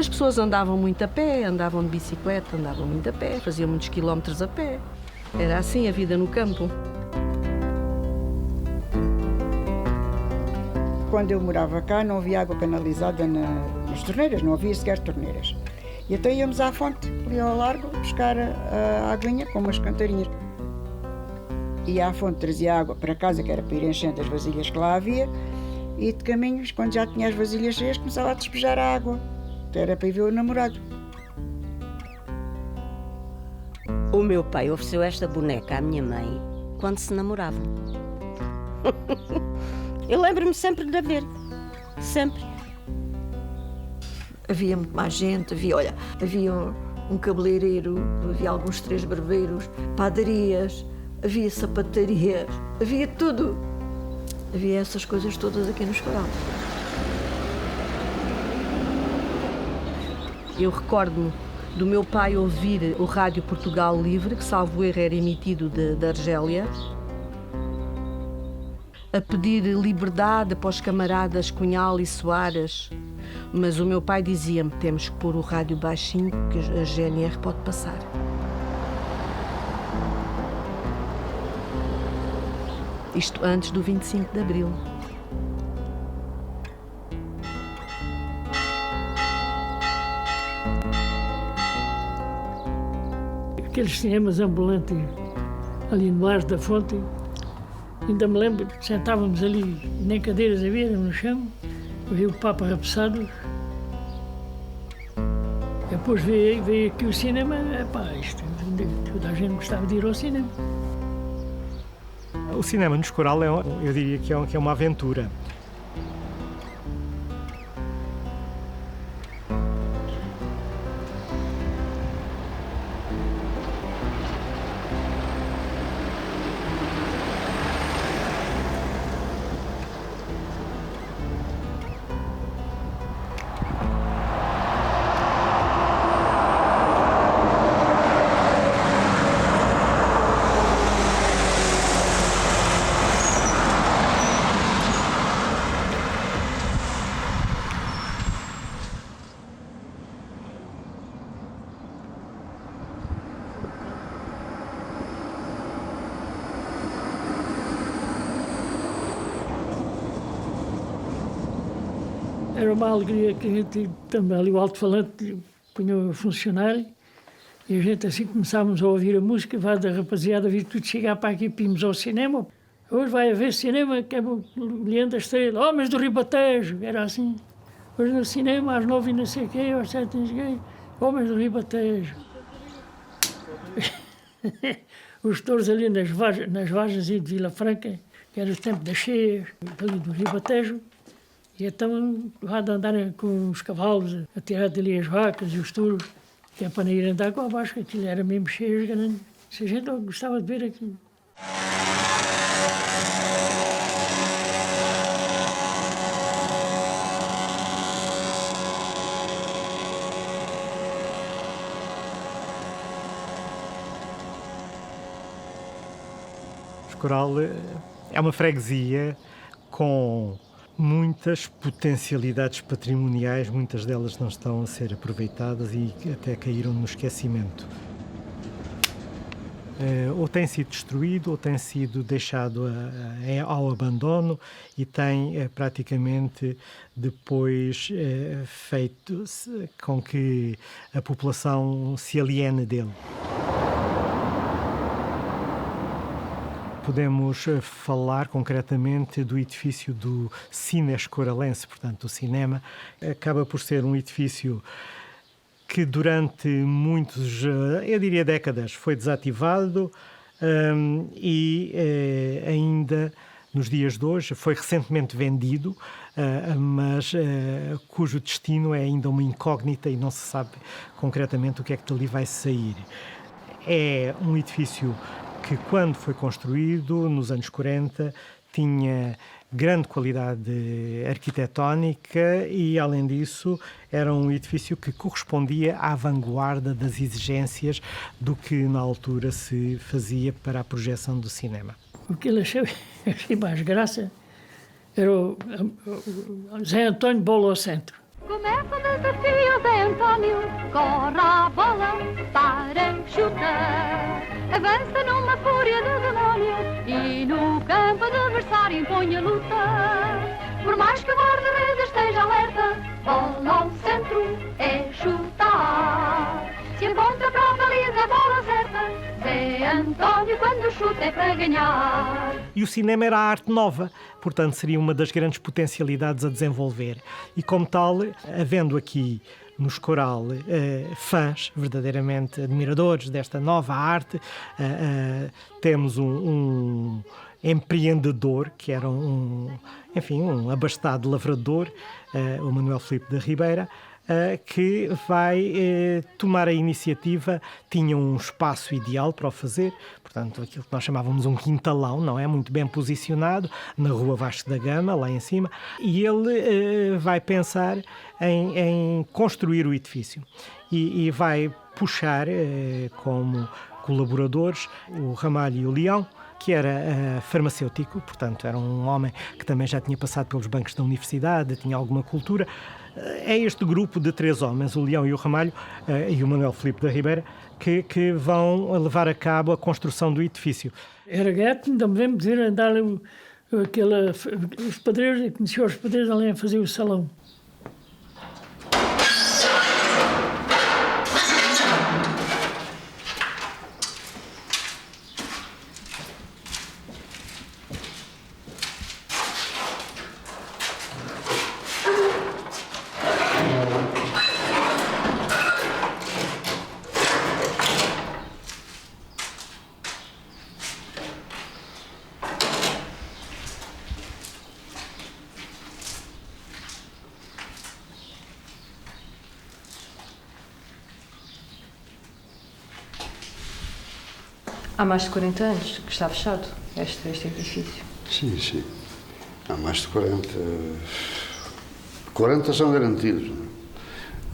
As pessoas andavam muito a pé, andavam de bicicleta, andavam muito a pé, faziam muitos quilómetros a pé. Era assim a vida no campo. Quando eu morava cá não havia água canalizada nas torneiras, não havia sequer torneiras. E então íamos à fonte, ali ao largo, buscar a aguinha com umas cantarinhas. Ia à fonte, trazia água para casa, que era para ir enchendo as vasilhas que lá havia, e de caminhos, quando já tinha as vasilhas cheias, começava a despejar a água. Era para ir ver o namorado. O meu pai ofereceu esta boneca à minha mãe quando se namoravam. Eu lembro-me sempre de a ver. Sempre. Havia muito mais gente, havia um cabeleireiro, havia alguns 3 barbeiros, padarias, havia sapatarias, havia tudo. Havia essas coisas todas aqui no Escoral. Eu recordo-me do meu pai ouvir o Rádio Portugal Livre, que salvo erro era emitido da Argélia, a pedir liberdade para os camaradas Cunhal e Soares, mas o meu pai dizia-me: temos que pôr o rádio baixinho porque a GNR pode passar. Isto antes do 25 de Abril. Aqueles cinemas ambulantes ali no Ars da Fonte, ainda me lembro, sentávamos ali, nem cadeiras havia, no chão, havia o Papa Rapsados. Depois veio aqui o cinema, toda a gente gostava de ir ao cinema. O cinema no Escoral, eu diria que é uma aventura. Era uma alegria que a gente, também ali o alto-falante punha a funcionar e a gente assim começávamos a ouvir a música, vai da rapaziada vir tudo chegar para aqui, pimos ao cinema. Hoje vai haver cinema, que é o Leão da Estrela, Homens do Ribatejo, era assim. Hoje no cinema, às 9 e não sei o quê, às 7 não sei o quê, Homens do Ribatejo. Os touros ali nas vargens de Vila Franca, que era o tempo das cheias, ali do Ribatejo. E então, lá de andar com os cavalos, a tirar dali as vacas e os touros, que é para não ir andar com a abaixo, aquilo era mesmo cheio, grande. Se a gente gostava de ver aquilo. Escoral é uma freguesia com muitas potencialidades patrimoniais, muitas delas não estão a ser aproveitadas e até caíram no esquecimento. Ou tem sido destruído ou tem sido deixado ao abandono e tem praticamente depois feito com que a população se aliene dele. Podemos falar concretamente do edifício do Cine Escoralense, portanto, o cinema acaba por ser um edifício que durante muitos, eu diria décadas, foi desativado e ainda nos dias de hoje foi recentemente vendido, mas cujo destino é ainda uma incógnita e não se sabe concretamente o que é que dali vai sair. É um edifício que, quando foi construído, nos anos 40, tinha grande qualidade arquitetónica e, além disso, era um edifício que correspondia à vanguarda das exigências do que, na altura, se fazia para a projeção do cinema. O que ele achei mais graça era o Zé António Bola ao centro. Começa o desafio de António, corre a bola para chutar. Avança numa fúria de demónio e no campo adversário impõe a luta. Por mais que o guarda-redes esteja alerta, bola ao centro é chutar. Se aponta para a baliza, a bola certa. Zé António, quando chuta é para ganhar. E o cinema era a arte nova, portanto seria uma das grandes potencialidades a desenvolver. E como tal, havendo aqui no Escoral fãs, verdadeiramente admiradores desta nova arte, temos um empreendedor, que era um abastado lavrador, o Manuel Filipe da Ribeira, que vai tomar a iniciativa. Tinha um espaço ideal para o fazer, portanto, aquilo que nós chamávamos um quintalão, não é? Muito bem posicionado, na Rua Vasco da Gama, lá em cima, e ele vai pensar em construir o edifício e vai puxar como colaboradores o Ramalho e o Leão, que era farmacêutico, portanto, era um homem que também já tinha passado pelos bancos da universidade, tinha alguma cultura. É este grupo de 3 homens, o Leão e o Ramalho e o Manuel Filipe da Ribeira, que vão levar a cabo a construção do edifício. Era gato, ainda me lembro de dizer, andar os padreiros, conhecia os padreiros ali a fazer o salão. Há mais de 40 anos que está fechado este edifício. Sim, sim. Há mais de 40. 40 são garantidos, não é?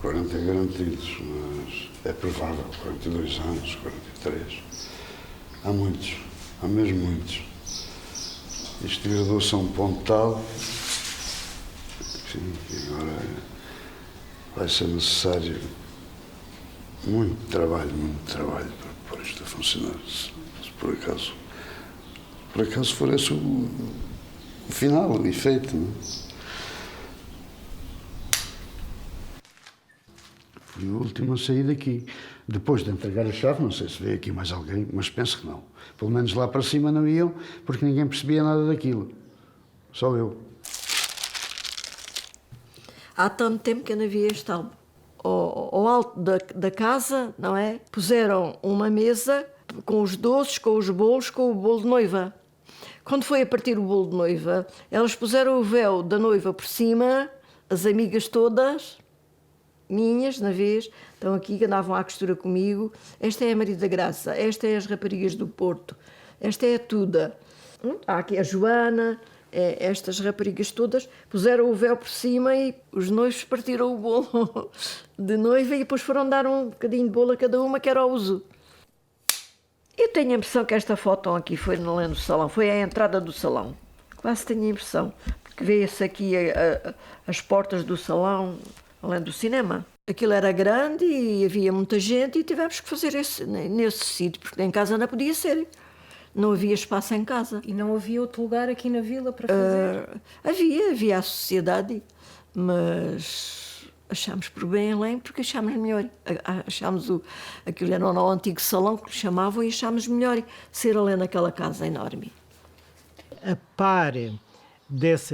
40 garantidos, mas é provável. 42 anos, 43. Há muitos, há mesmo muitos. Isto degradou-se a um ponto tal, enfim, que agora vai ser necessário muito trabalho para pôr isto a funcionar. Se por acaso for esse o final, o efeito, não é? Fui o último a sair daqui. Depois de entregar a chave, não sei se veio aqui mais alguém, mas penso que não. Pelo menos lá para cima não iam, porque ninguém percebia nada daquilo. Só eu. Há tanto tempo que eu não via este álbum. Ao alto da casa, não é? Puseram uma mesa com os doces, com os bolos, com o bolo de noiva. Quando foi a partir o bolo de noiva, elas puseram o véu da noiva por cima, as amigas todas, minhas, na vez, estão aqui, que andavam à costura comigo. Esta é a Maria da Graça, esta é as raparigas do Porto, esta é a Tuda. Há aqui a Joana, estas raparigas todas puseram o véu por cima e os noivos partiram o bolo de noiva e depois foram dar um bocadinho de bolo a cada uma, que era o uso. Eu tenho a impressão que esta foto aqui foi no salão, foi a entrada do salão. Quase tenho a impressão, porque vê-se aqui as portas do salão, além do cinema. Aquilo era grande e havia muita gente e tivemos que fazer nesse sítio, porque em casa não podia ser. Não havia espaço em casa. E não havia outro lugar aqui na vila para fazer? Havia a sociedade, mas achámos por bem além, porque achámos melhor. Aquilo era o antigo salão que chamavam e achámos melhor ser além naquela casa enorme. A par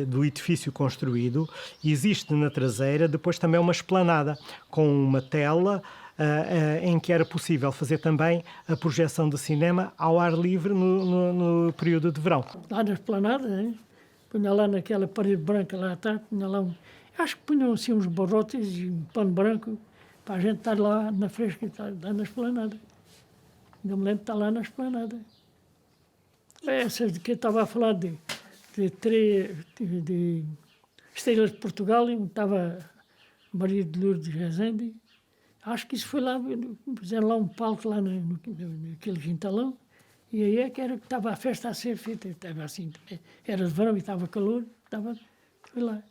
do edifício construído, existe na traseira depois também uma esplanada com uma tela em que era possível fazer também a projeção de cinema ao ar livre no período de verão. Lá na esplanada, né? Punha lá naquela parede branca lá atrás, punha lá acho que punham assim uns barrotes e um pano branco para a gente estar lá na fresca, lá na esplanada. Ainda me lembro de estar lá na esplanada. Essa de que eu estava a falar de estrelas de Portugal, onde estava Maria de Lourdes Rezende. Acho que isso foi lá, fizeram lá um palco lá naquele quintalão, e aí é que estava a festa a ser feita. Estava assim, era de verão e estava calor, foi lá.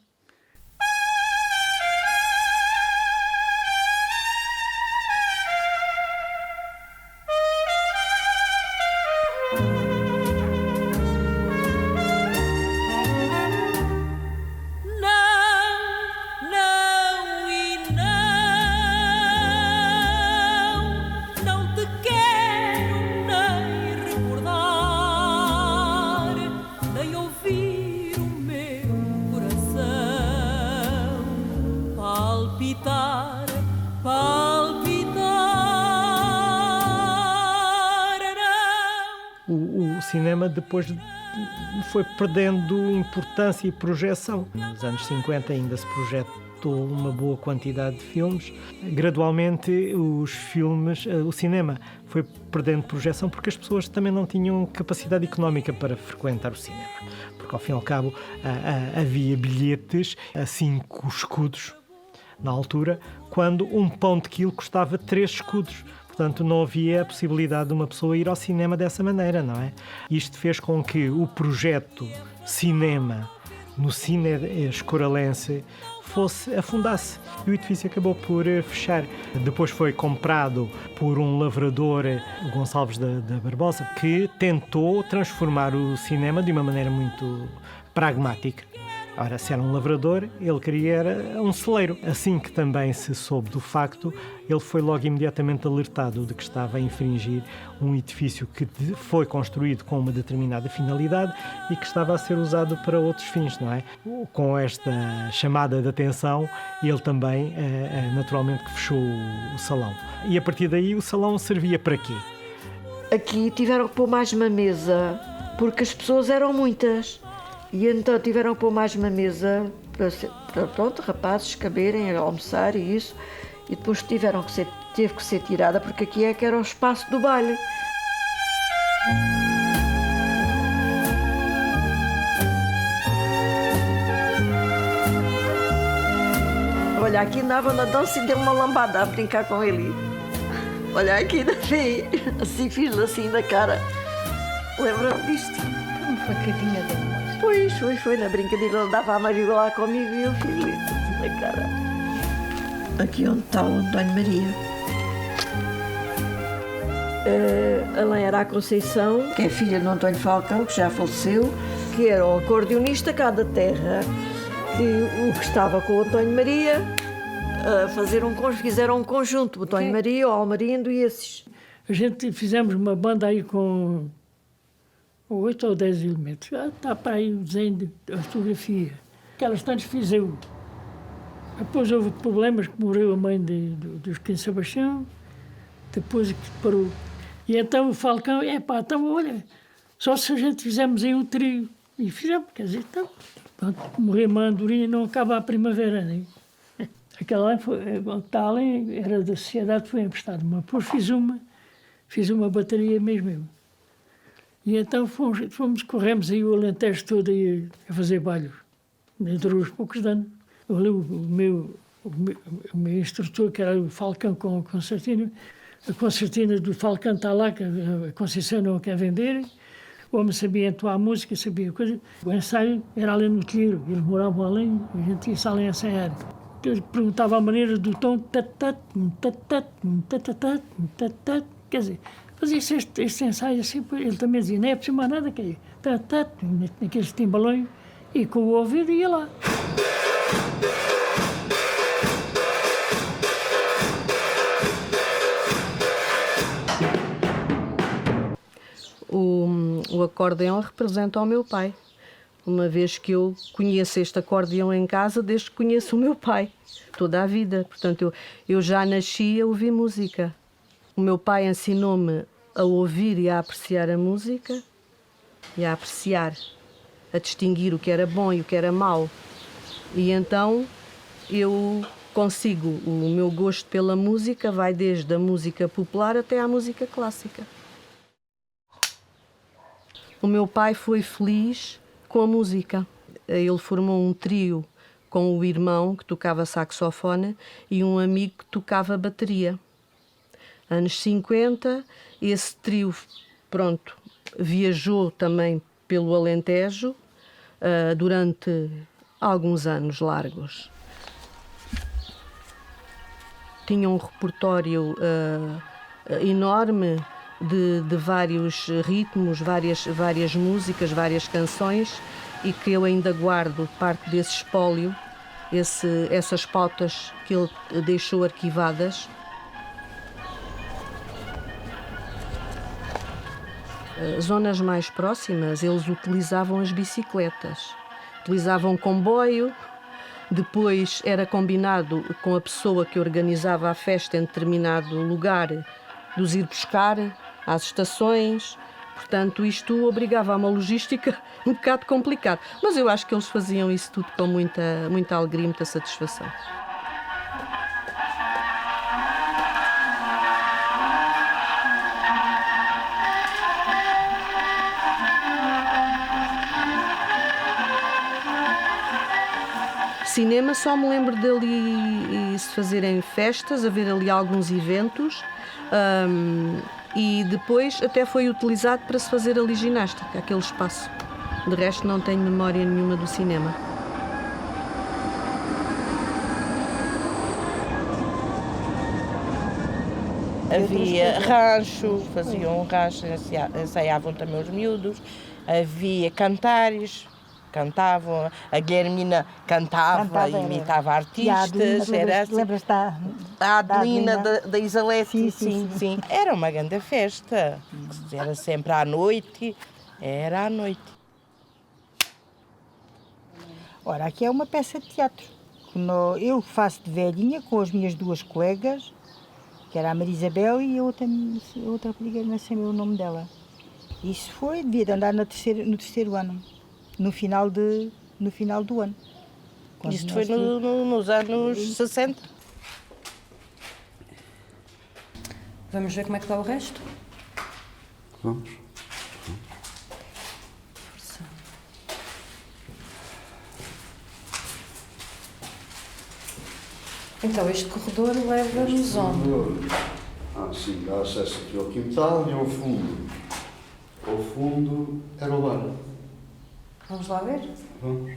cinema depois foi perdendo importância e projeção. Nos anos 50 ainda se projetou uma boa quantidade de filmes. Gradualmente o cinema foi perdendo projeção porque as pessoas também não tinham capacidade económica para frequentar o cinema. Porque ao fim e ao cabo havia bilhetes a 5 escudos na altura, quando um pão de quilo custava 3 escudos. Portanto, não havia a possibilidade de uma pessoa ir ao cinema dessa maneira, não é? Isto fez com que o projeto cinema no Cine Escoralense afundasse. E o edifício acabou por fechar. Depois foi comprado por um lavrador, o Gonçalves da Barbosa, que tentou transformar o cinema de uma maneira muito pragmática. Ora, se era um lavrador, ele queria era um celeiro. Assim que também se soube do facto, ele foi logo imediatamente alertado de que estava a infringir um edifício que foi construído com uma determinada finalidade e que estava a ser usado para outros fins, não é? Com esta chamada de atenção, ele também, naturalmente, que fechou o salão. E a partir daí, o salão servia para quê? Aqui tiveram que pôr mais uma mesa, porque as pessoas eram muitas. E então tiveram que pôr mais uma mesa para pronto, rapazes caberem, almoçar e isso. E depois teve que ser tirada, porque aqui é que era o espaço do baile. Olha, aqui andava na dança e deu uma lambada a brincar com ele. Olha, aqui assim fiz assim na cara. Lembra-me disto? Uma facadinha de amor. Pois, foi na brincadeira, ele dava a marigolar comigo e eu fiz assim na cara. Aqui onde está o António Maria. Além era a Conceição, que é filha do António Falcão, que já faleceu, que era o acordeonista cá da terra, que estava com o António Maria a fizeram um conjunto, o António Maria, o Almarindo e esses. A gente fizemos uma banda aí com 8 ou 10 elementos. Está para aí o desenho a fotografia. Aquelas tantas fiz eu. Depois houve problemas, que morreu a mãe dos Quim Sebastião, depois que parou. E então o Falcão, então olha, só se a gente fizermos aí um trio. E fizemos, quer dizer, então, morreu uma andorinha e não acaba a primavera, né? Aquela está ali, era da sociedade, foi emprestado. Mas depois fiz uma bateria mesmo eu. E então corremos aí o Alentejo todo aí a fazer bailes. Dentro dos poucos anos. O meu instrutor, que era o Falcão com a concertina, a concertina do Falcão está lá, que a Conceição não quer vender. O homem sabia entoar a música, sabia coisa. O ensaio era ali no tiro, eles moravam ali, a gente ia ali a ensaiar. Eu perguntava a maneira do tom, quer dizer, fazia-se este ensaio assim, ele também dizia, não é preciso mais nada, que naqueles timbalões, e com o ouvido ia lá. O acordeão representa o meu pai, uma vez que eu conheço este acordeão em casa desde que conheço o meu pai, toda a vida. Portanto, eu já nasci a ouvir música. O meu pai ensinou-me a ouvir e a apreciar a música e a apreciar, a distinguir o que era bom e o que era mau. E então eu consigo, o meu gosto pela música vai desde a música popular até à música clássica. O meu pai foi feliz com a música. Ele formou um trio com o irmão que tocava saxofone e um amigo que tocava bateria. Anos 50, esse trio, viajou também pelo Alentejo durante alguns anos largos. Tinha um repertório enorme de vários ritmos, várias músicas, várias canções, e que eu ainda guardo parte desse espólio, essas pautas que ele deixou arquivadas. Zonas mais próximas, eles utilizavam as bicicletas, utilizavam comboio, depois era combinado com a pessoa que organizava a festa em determinado lugar, de os ir buscar às estações, Portanto, isto obrigava a uma logística um bocado complicada. Mas eu acho que eles faziam isso tudo com muita alegria e muita satisfação. Cinema, só me lembro dali se fazerem festas, haver ali alguns eventos, e depois até foi utilizado para se fazer ali ginástica, aquele espaço. De resto não tenho memória nenhuma do cinema. Havia rancho, faziam um rancho, ensaiavam também os miúdos, havia cantares. Cantavam, a Guilhermina cantava e imitava artistas. Lembras-te da Adelina da Isalete? Sim. Era uma grande festa. Era sempre à noite. Era à noite. Ora, aqui é uma peça de teatro. Eu faço de velhinha com as minhas duas colegas, que era a Maria Isabel e a outra rapariga, não sei o nome dela. Isso devia de andar no terceiro ano. No final do ano. Isto foi nos anos 60. Vamos ver como é que está o resto? Vamos. Então, este corredor leva-nos onde? Sim, dá acesso aqui ao quintal e ao fundo. Ao fundo era o bar. Vamos lá ver? Vamos.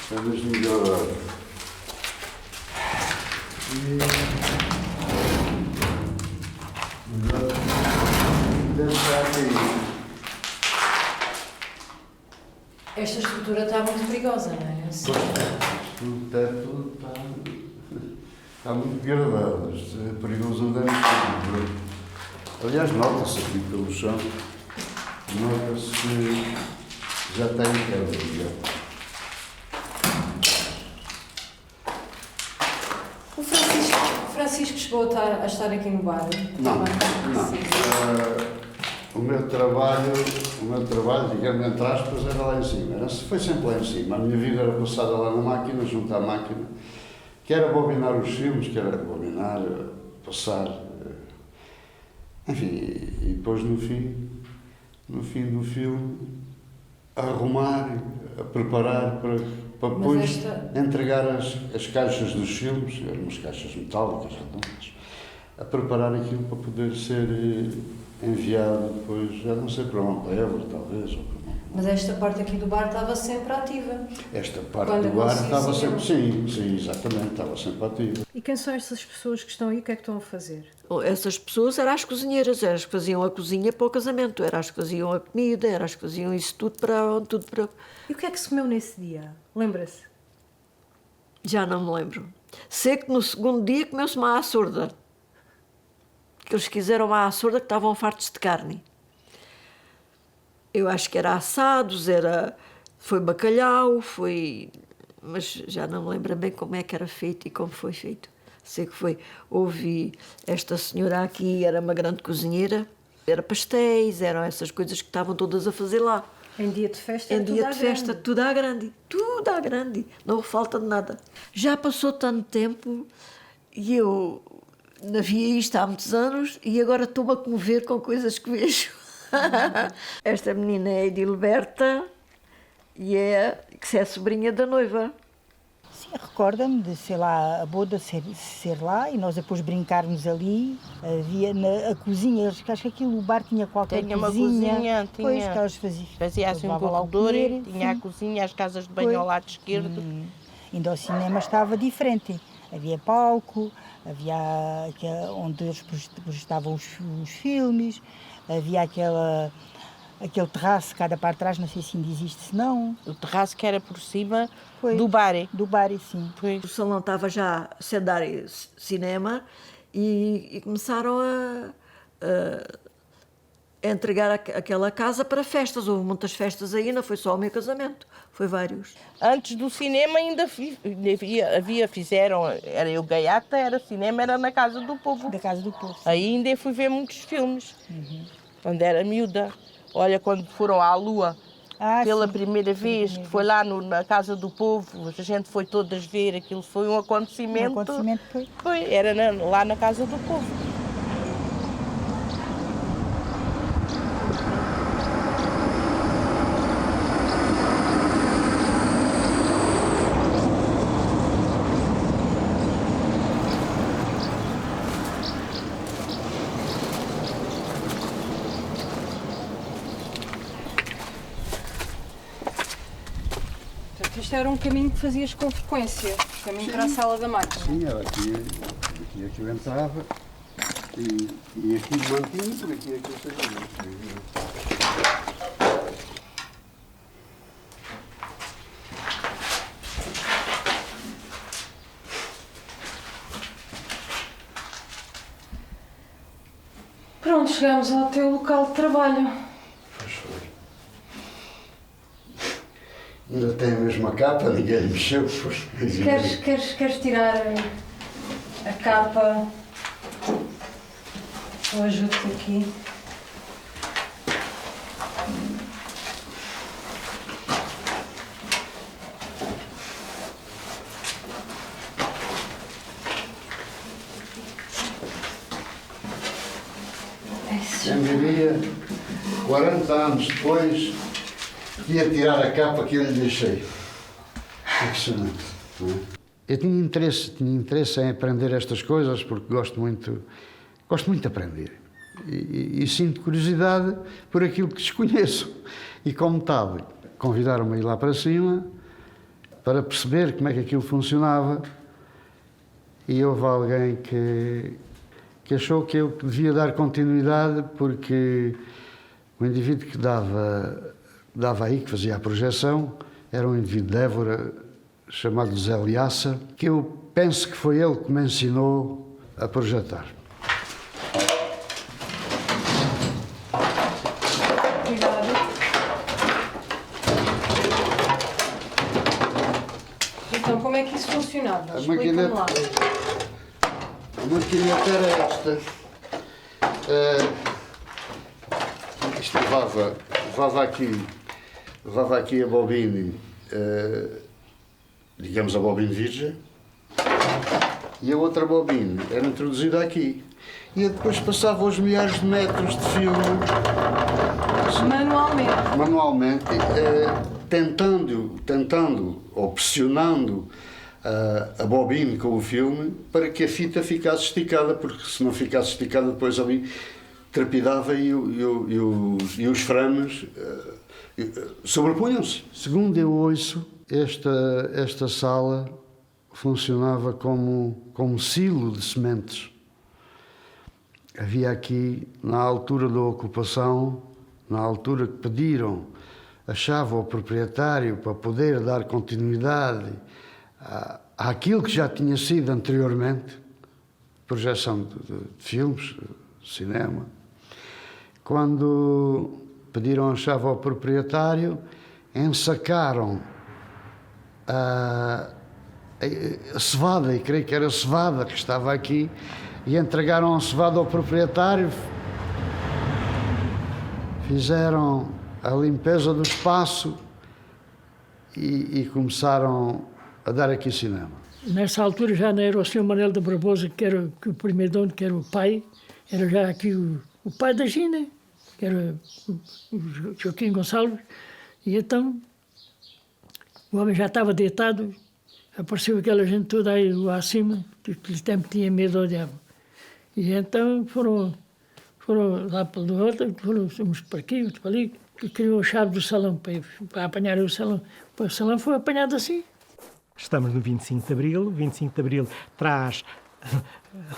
Está mesmo melhorado. Deve estar aqui. Esta estrutura está muito perigosa, não é? O teto está muito degradado. É perigoso andar nisto. Aliás, nota-se aqui pelo chão, nota-se que já está em queda. O Francisco chegou a estar aqui no bar? Não. O meu trabalho, digamos, entre aspas, era lá em cima. Foi sempre lá em cima. A minha vida era passada lá na máquina, junto à máquina, que era bobinar os filmes, que era bobinar, passar, enfim, e depois no fim do filme, arrumar, a preparar para depois entregar as caixas dos filmes, eram umas caixas metálicas, redondas, a preparar aquilo para poder ser enviado depois, já não sei para onde, talvez, ou para onde. Mas esta parte aqui do bar estava sempre ativa. Esta parte do bar estava sempre, sim, exatamente, estava sempre ativa. E quem são essas pessoas que estão aí? O que é que estão a fazer? Essas pessoas eram as cozinheiras, eram as que faziam a cozinha para o casamento, eram as que faziam a comida, eram as que faziam isso tudo para... E o que é que se comeu nesse dia? Lembra-se? Já não me lembro. Sei que no segundo dia comeu-se uma açorda. Que eles quiseram uma açorda que estavam fartos de carne. Eu acho que era assados, foi bacalhau, mas já não me lembro bem como é que era feito e como foi feito. Sei que ouvi esta senhora aqui, era uma grande cozinheira, era pastéis, eram essas coisas que estavam todas a fazer lá. Em dia de festa tudo à grande, não falta de nada. Já passou tanto tempo e eu não via isto há muitos anos e agora estou-me a comover com coisas que vejo. Esta menina é Edilberta e que é sobrinha da noiva. Sim, recorda-me de, sei lá, a boda ser lá e nós depois brincarmos ali. Havia a cozinha, acho que aquilo, o bar tinha qualquer cozinha. Tinha uma cozinha, Pois, que elas faziam. Fazia assim um corredor, tinha a cozinha, as casas de banho ao lado esquerdo. Ainda o cinema estava diferente. Havia palco, havia onde eles projetavam os filmes, havia aquele terraço cá da parte de trás, não sei se ainda existe, se não. O terraço que era por cima do bar. Do bar, sim. O salão estava já a ser dar entregar aquela casa para festas. Houve muitas festas aí, não foi só o meu casamento, foi vários. Antes do cinema fizeram, era eu gaiata, era cinema, era na Casa do Povo. Da Casa do Povo. Aí ainda fui ver muitos filmes, quando era miúda. Olha, quando foram à Lua, pela primeira vez, que foi lá na Casa do Povo, a gente foi todas ver, aquilo foi um acontecimento. Um acontecimento foi. Era lá na Casa do Povo. Isto era um caminho que fazias com frequência, o caminho para a sala da máquina. Sim, era aqui é que eu entrava e aqui mantinha, por aqui é que eu saía. Pronto, chegámos ao teu local de trabalho. Pois foi. Ainda tem a mesma capa, ninguém mexeu. Queres tirar a capa? Eu ajudo-te aqui. Quem diria, 40 anos depois, ia tirar a capa que eu lhe deixei. Impressionante, não é? Eu tinha interesse em aprender estas coisas porque gosto muito de aprender. E sinto curiosidade por aquilo que desconheço. E como tal, convidaram-me a ir lá para cima para perceber como é que aquilo funcionava. E houve alguém que achou que eu devia dar continuidade porque o indivíduo que dava aí, que fazia a projeção, era um indivíduo de Évora chamado Zé Liaça, que eu penso que foi ele que me ensinou a projetar. Cuidado. Então, como é que isso funcionava? Explica-me lá. A maquineta era esta. Isto levava aqui a bobina, digamos a bobina virgem, e a outra bobina era introduzida aqui. E depois passava os milhares de metros de filme. Manualmente, tentando ou pressionando a bobina com o filme para que a fita ficasse esticada, porque se não ficasse esticada depois ali trepidava e os frames sobrepunham-se. Segundo eu ouço, esta sala funcionava como silo de sementes. Havia aqui, na altura da ocupação, na altura que pediram a chave ao proprietário para poder dar continuidade àquilo que já tinha sido anteriormente, projeção de filmes, cinema. Quando pediram a chave ao proprietário, ensacaram a cevada, e creio que era a cevada que estava aqui, e entregaram a cevada ao proprietário, fizeram a limpeza do espaço e começaram a dar aqui cinema. Nessa altura já não era o Sr. Manuel da Barbosa, que era o primeiro dono, que era o pai, era já aqui o pai da Gina, que era o Joaquim Gonçalves, e então o homem já estava deitado, apareceu aquela gente toda aí lá acima, que aquele tempo tinha medo ao diabo. E então foram lá para o outro, foram uns para aqui, outros para ali, que queriam a chave do salão para apanhar o salão. O salão foi apanhado assim. Estamos no 25 de Abril. O 25 de Abril traz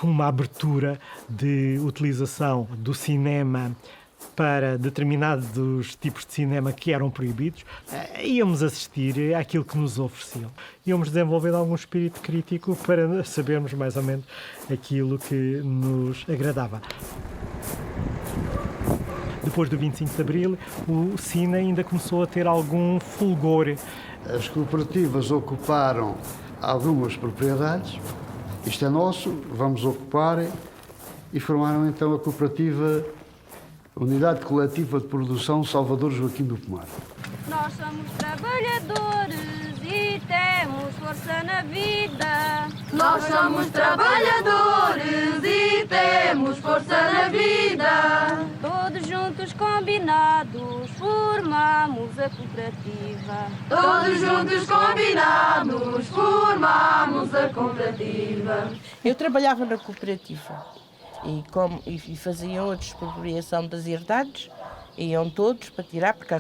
uma abertura de utilização do cinema para determinados tipos de cinema que eram proibidos. Íamos assistir àquilo que nos ofereciam. Íamos desenvolver algum espírito crítico para sabermos mais ou menos aquilo que nos agradava. depois do 25 de Abril, o Cine ainda começou a ter algum fulgor. As cooperativas ocuparam algumas propriedades, isto é nosso, vamos ocupar, e formaram então a cooperativa Unidade Coletiva de Produção Salvador Joaquim do Pomar. Nós somos trabalhadores e temos força na vida. Nós somos trabalhadores e temos força na vida. Todos juntos combinados formamos a cooperativa. Todos juntos combinados formamos a cooperativa. Eu trabalhava na cooperativa e faziam a expropriação das herdades. Iam todos para tirar, porque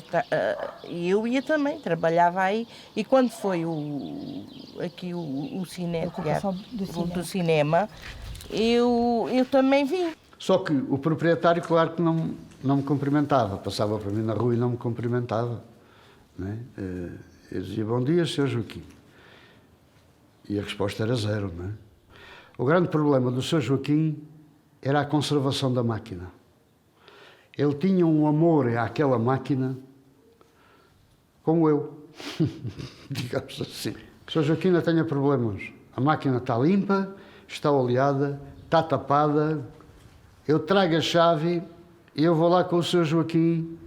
eu ia também, trabalhava aí. E quando foi o cinema, do cinema, eu também vim. Só que o proprietário, claro que não me cumprimentava. Passava para mim na rua e não me cumprimentava. Não é? Eu dizia, bom dia, Sr. Joaquim. E a resposta era zero. Não é? O grande problema do Sr. Joaquim era a conservação da máquina. Ele tinha um amor àquela máquina como eu, digamos assim. O Sr. Joaquim não tenha problemas. A máquina está limpa, está oleada, está tapada. Eu trago a chave e eu vou lá com o Sr. Joaquim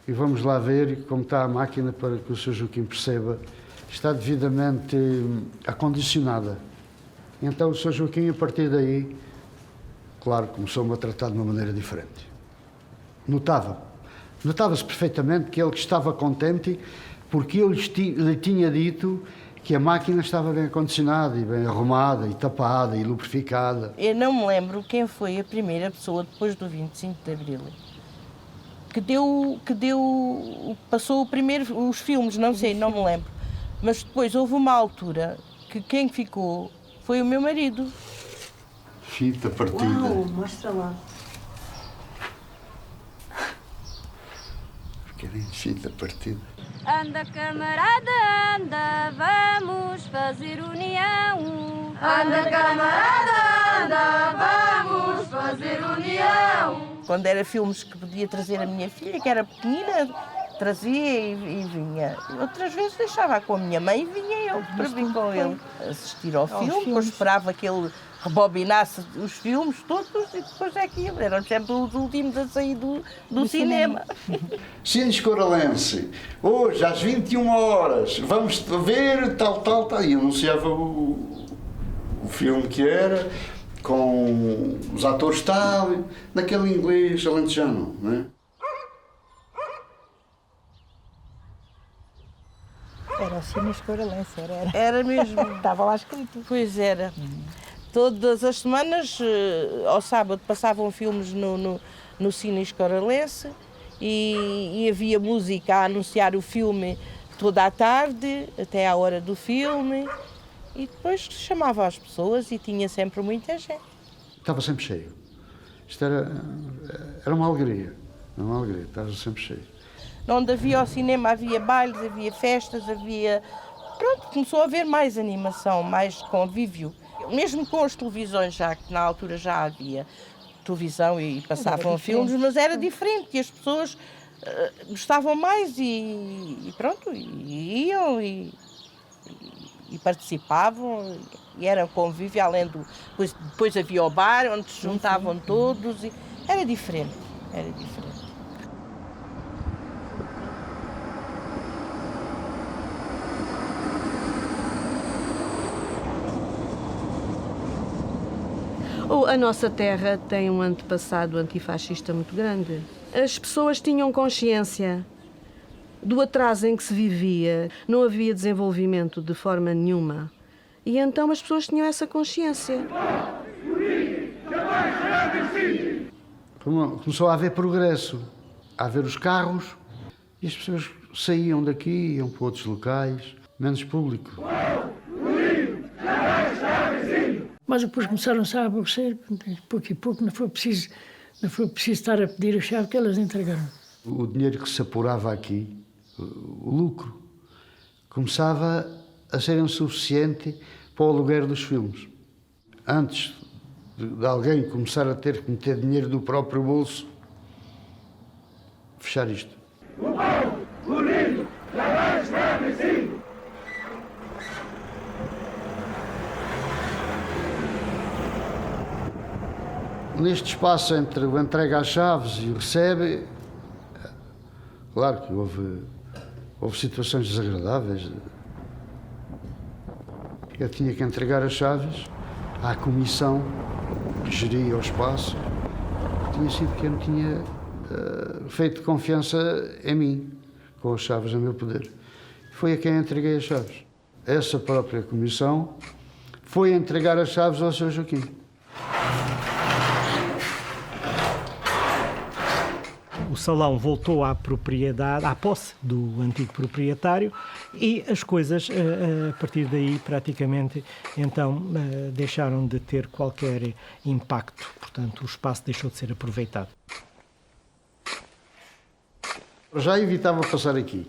e vamos lá ver como está a máquina para que o Sr. Joaquim perceba que está devidamente acondicionada. Então o Sr. Joaquim, a partir daí, claro, começou-me a tratar de uma maneira diferente. Notava-se perfeitamente que ele estava contente porque eu lhe tinha dito que a máquina estava bem acondicionada e bem arrumada e tapada e lubrificada. Eu não me lembro quem foi a primeira pessoa depois do 25 de Abril que passou os filmes, não sei, não me lembro. Mas depois houve uma altura que quem ficou foi o meu marido. Fita partida. Uau, mostra lá. Fita partida. Anda, camarada, anda, vamos fazer união. Anda, camarada, anda, vamos fazer união. Quando era filmes que podia trazer a minha filha, que era pequenina, trazia e vinha. Outras vezes deixava com a minha mãe e vinha eu para vir com ele assistir ao filme, depois esperava que ele rebobinasse os filmes todos e depois é que ia. Eram sempre os últimos a sair do cinema. Cine Escoralense, hoje às 21 horas, vamos ver tal. E anunciava o filme que era, com os atores tal, naquele inglês alentejano, não é? Era o Cine Escoralense, era. Era mesmo. Estava lá escrito. Pois era. Todas as semanas, ao sábado, passavam filmes no Cine Escoralense e havia música a anunciar o filme toda a tarde, até à hora do filme, e depois chamava as pessoas e tinha sempre muita gente. Estava sempre cheio. Isto era uma alegria, estava sempre cheio. Onde havia o cinema, havia bailes, havia festas, havia... Pronto, começou a haver mais animação, mais convívio. Mesmo com as televisões, já que na altura já havia televisão e passavam filmes, mas era diferente e as pessoas gostavam mais e pronto, e iam e participavam e era convívio, além do... Depois havia o bar onde se juntavam todos e era diferente. A nossa terra tem um antepassado antifascista muito grande. As pessoas tinham consciência do atraso em que se vivia, não havia desenvolvimento de forma nenhuma. E então as pessoas tinham essa consciência. Começou a haver progresso, a haver os carros e as pessoas saíam daqui, iam para outros locais, menos público. Mas depois começaram-se a aborrecer, pouco e pouco, não foi preciso estar a pedir a chave que elas entregaram. O dinheiro que se apurava aqui, o lucro, começava a ser insuficiente para o aluguer dos filmes. Antes de alguém começar a ter que meter dinheiro do próprio bolso, fechar isto. Neste espaço entre o entrega às chaves e o recebe, claro que houve situações desagradáveis. Eu tinha que entregar as chaves à comissão que geria o espaço. Tinha sido que eu não tinha feito confiança em mim, com as chaves a meu poder. Foi a quem entreguei as chaves. Essa própria comissão foi entregar as chaves ao Sr. Joaquim. O salão voltou à propriedade, à posse do antigo proprietário e as coisas, a partir daí, praticamente, então, deixaram de ter qualquer impacto. Portanto, o espaço deixou de ser aproveitado. Já evitava passar aqui,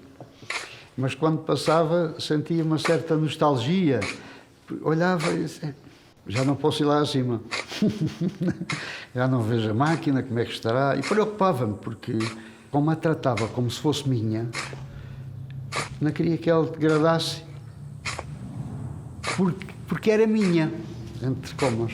mas quando passava sentia uma certa nostalgia. Olhava e disse, já não posso ir lá acima. Já não vejo a máquina, como é que estará. E preocupava-me, porque como a tratava como se fosse minha, não queria que ela degradasse, porque era minha, entre comas.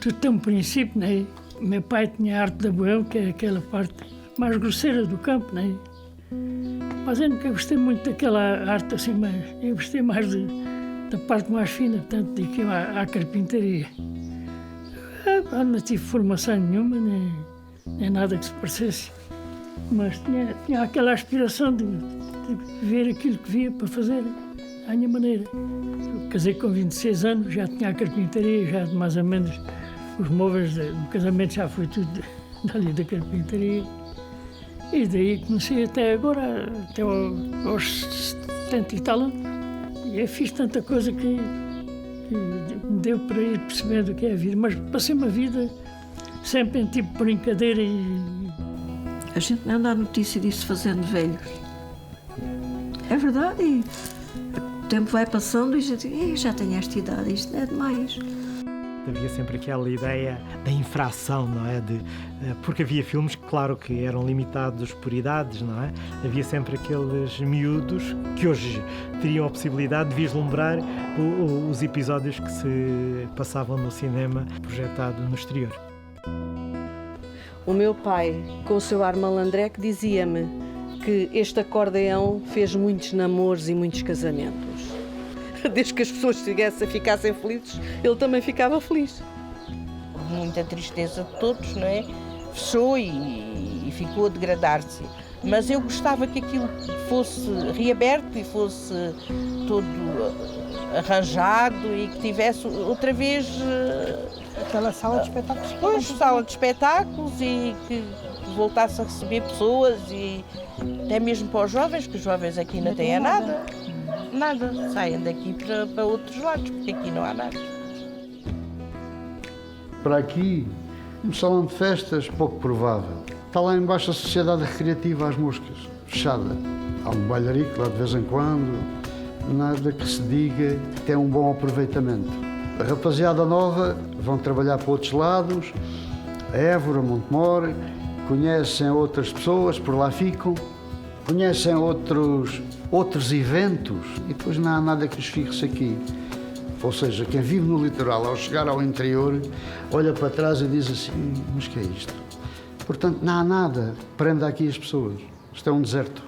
Tudo tem um princípio, né? Meu pai tinha a arte da boêmia, que é aquela parte mais grosseira do campo, né? Mas eu nunca gostei muito daquela arte assim, mas eu gostei mais da parte mais fina, portanto, dediquei à carpintaria. Eu não tive formação nenhuma, nem nada que se parecesse, mas tinha aquela aspiração de ver aquilo que via para fazer à minha maneira. Eu casei com 26 anos, já tinha a carpintaria, já mais ou menos os móveis do casamento já foi tudo dali da carpintaria. E daí comecei até agora, até aos 70 e tal anos. E eu fiz tanta coisa que me deu para ir percebendo o que é a vida. Mas passei uma vida sempre em tipo de brincadeira e... A gente não dá notícia disso fazendo velhos. É verdade. E o tempo vai passando e a gente diz, já tenho esta idade, isto não é demais. Havia sempre aquela ideia da infração, não é? Porque havia filmes, claro, que eram limitados por idades, não é? Havia sempre aqueles miúdos que hoje teriam a possibilidade de vislumbrar os episódios que se passavam no cinema projetado no exterior. O meu pai, com o seu ar malandreco, dizia-me que este acordeão fez muitos namoros e muitos casamentos. Desde que as pessoas ficassem felizes, ele também ficava feliz. Muita tristeza de todos, não é? Fechou e ficou a degradar-se. Mas eu gostava que aquilo fosse reaberto e fosse todo arranjado e que tivesse outra vez... Aquela sala de espetáculos. Pois, sala de espetáculos e que voltasse a receber pessoas e até mesmo para os jovens, que os jovens aqui não têm nada. Nada, saem daqui para outros lados, porque aqui não há nada. Para aqui, um salão de festas pouco provável. Está lá embaixo a Sociedade Recreativa às Moscas, fechada. Há um bailarico lá de vez em quando, nada que se diga que tem um bom aproveitamento. A rapaziada nova vão trabalhar para outros lados, Évora, Montemor, conhecem outras pessoas, por lá ficam, conhecem outros eventos e depois não há nada que os fixe aqui. Ou seja, quem vive no litoral, ao chegar ao interior, olha para trás e diz assim, mas que é isto? Portanto, não há nada que prenda aqui as pessoas. Isto é um deserto.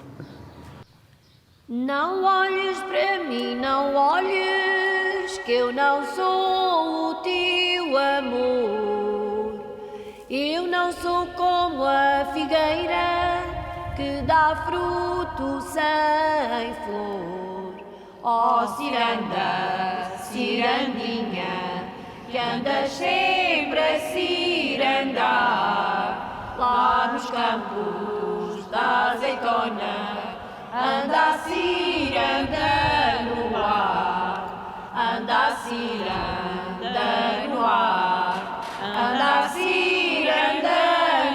Não olhes para mim, não olhes, que eu não sou o teu amor. Eu não sou como a figueira que dá fruto sem flor. Oh, ciranda, cirandinha, que andas sempre a cirandar, lá nos campos da azeitona, anda a ciranda no ar, anda a ciranda no ar, anda a ciranda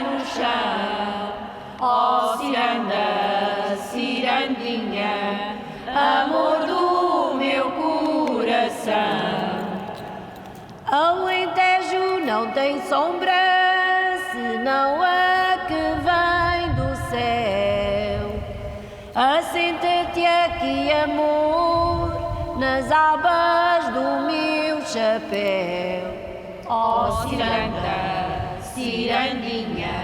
no chão. Oh, ciranda, cirandinha, amor do meu coração. Alentejo não tem sombra, senão a que vem do céu. Assenta-te aqui, amor, nas abas do meu chapéu. Oh, ciranda, cirandinha,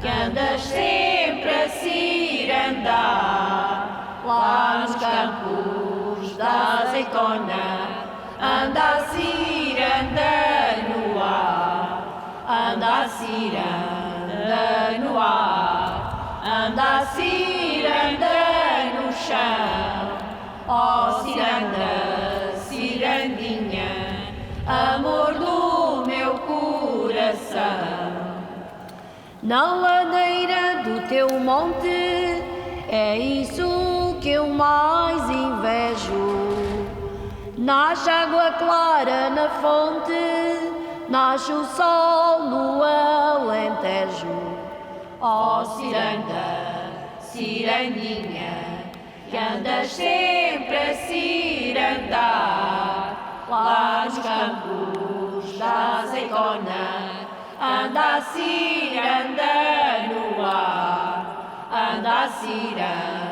que andas sempre a cirandar, lá nos campos da azeitona, anda a ciranda no ar, anda a ciranda no ar, anda a ciranda no chão. Oh, ciranda, cirandinha, amor do meu coração. Na ladeira do teu monte, é isso que eu mais invejo. Nasce água clara na fonte, nasce o sol no Alentejo. Oh, ciranda, cirandinha, que andas sempre a cirandar, lá nos campos da azeitona, anda a ciranda no ar, anda a ciranda